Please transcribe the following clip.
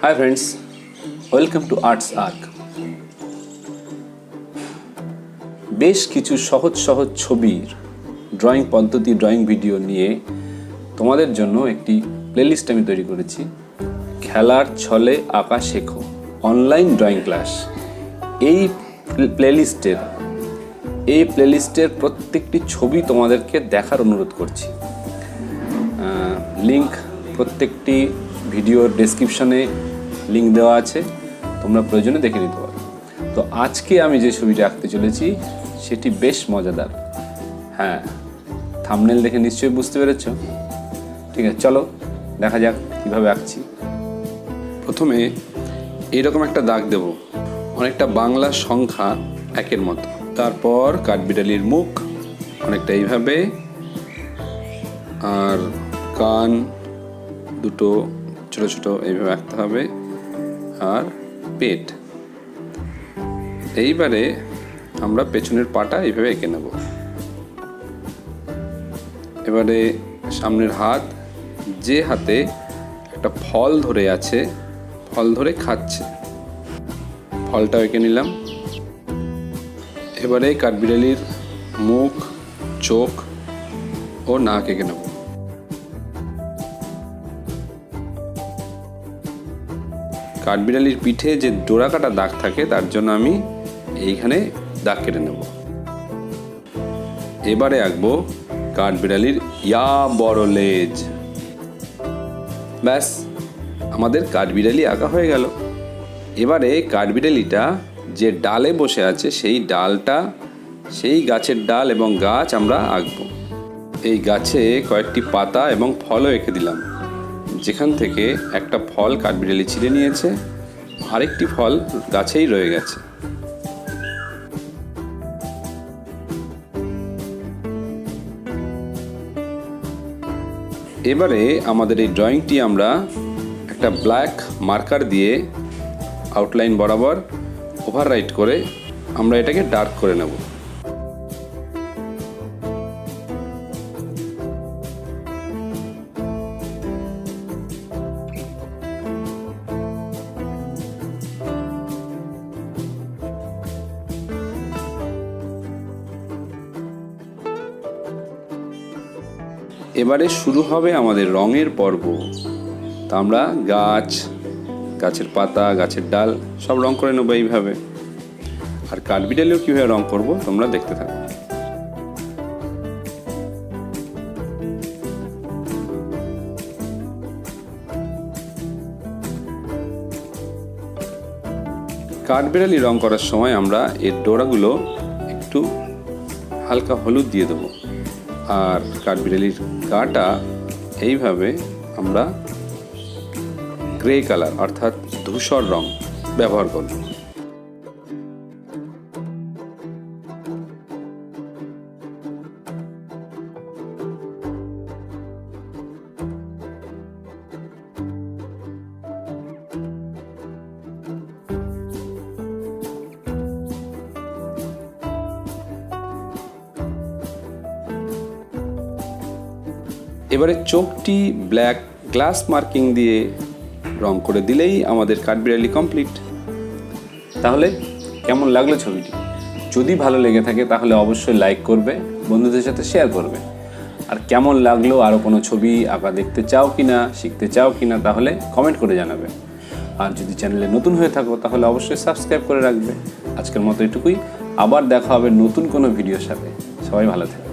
Hi friends, welcome to ArtS ArK. বেশ কিছু সহজ ছবির ড্রয়িং পদ্ধতি, ড্রয়িং ভিডিও নিয়ে তোমাদের জন্য একটি প্লেলিস্ট আমি তৈরি করেছি। খেলার ছলে আঁকা শেখো অনলাইন ড্রয়িং ক্লাস। এই প্লেলিস্টের প্রত্যেকটি ছবি তোমাদেরকে দেখার অনুরোধ করছি। লিংক প্রত্যেকটি ভিডিওর ডেসক্রিপশনে লিংক দেওয়া আছে, তোমরা প্রয়োজনে দেখে নিতে পারো। তো আজকে আমি যে ছবিটা আঁকতে চলেছি সেটি বেশ মজাদার। হ্যাঁ, থাম্বনেল দেখে নিশ্চয়ই বুঝতে পেরেছ। ঠিক আছে, চলো দেখা যাক কীভাবে আঁকছি। প্রথমে এইরকম একটা দাগ দেব, অনেকটা বাংলা সংখ্যা একের মতো। তারপর কাঠবিড়ালির মুখ অনেকটা এইভাবে, আর কান দুটো ছোট ছোট এইভাবে আঁকতে হবে, আর পেট। এইবারে আমরা পেছনের পাটা এইভাবে এঁকে নেব। এবারে সামনের হাত, যে হাতে একটা ফল ধরে আছে, ফল ধরে খাচ্ছে, ফলটাও এঁকে নিলাম। এবারে কাঠবিড়ালির মুখ, চোখ ও নাক এঁকে নেব। কাঠবিড়ালির পিঠে যে ডোরা কাটা দাগ থাকে তার জন্য আমি এইখানে দাগ কেটে নেব। এবারে আঁকবো কাঠবিড়ালির ইয়া বড় লেজ। ব্যাস, আমাদের কাঠবিড়ালি আঁকা হয়ে গেল। এবারে কাঠবিড়ালিটা যে ডালে বসে আছে সেই গাছের ডাল এবং গাছ আমরা আঁকবো। এই গাছে কয়েকটি পাতা এবং ফলও এঁকে দিলাম, যেখান থেকে একটা ফল কাঠবিড়ালি ছিঁড়ে নিয়েছে, আরেকটি ফল গাছেই রয়ে গেছে। এবারে আমাদের এই ড্রয়িংটি আমরা একটা ব্ল্যাক মার্কার দিয়ে আউটলাইন বরাবর ওভাররাইট করে আমরা এটাকে ডার্ক করে নেব। এবারে শুরু হবে আমাদের রঙের পর্ব। তা আমরা গাছের পাতা, গাছের ডাল সব রং করে নেবো এইভাবে। আর কাঠবিড়ালিও কীভাবে রং করব তোমরা দেখতে থাকো। কাঠবিড়ালি রং করার সময় আমরা এর ডোরাগুলো একটু হালকা হলুদ দিয়ে দেবো, আর কাঠবিড়ালির গাটা এইভাবে আমরা গ্রে কালার অর্থাৎ ধূসর রং ব্যবহার করব। এবারে চোখটি ব্ল্যাক গ্লাস মার্কিং দিয়ে রং করে দিলেই আমাদের কাঠবিড়ালি কমপ্লিট। তাহলে কেমন লাগলো ছবিটি? যদি ভালো লেগে থাকে তাহলে অবশ্যই লাইক করবে, বন্ধুদের সাথে শেয়ার করবে। আর কেমন লাগলো, আরও কোনো ছবি আঁকা দেখতে চাও কিনা, শিখতে চাও কিনা, তাহলে কমেন্ট করে জানাবে। আর যদি চ্যানেলে নতুন হয়ে থাকো তাহলে অবশ্যই সাবস্ক্রাইব করে রাখবে। আজকের মতো এটুকুই, আবার দেখা হবে নতুন কোনো ভিডিওর সাথে। সবাই ভালো থাকবে।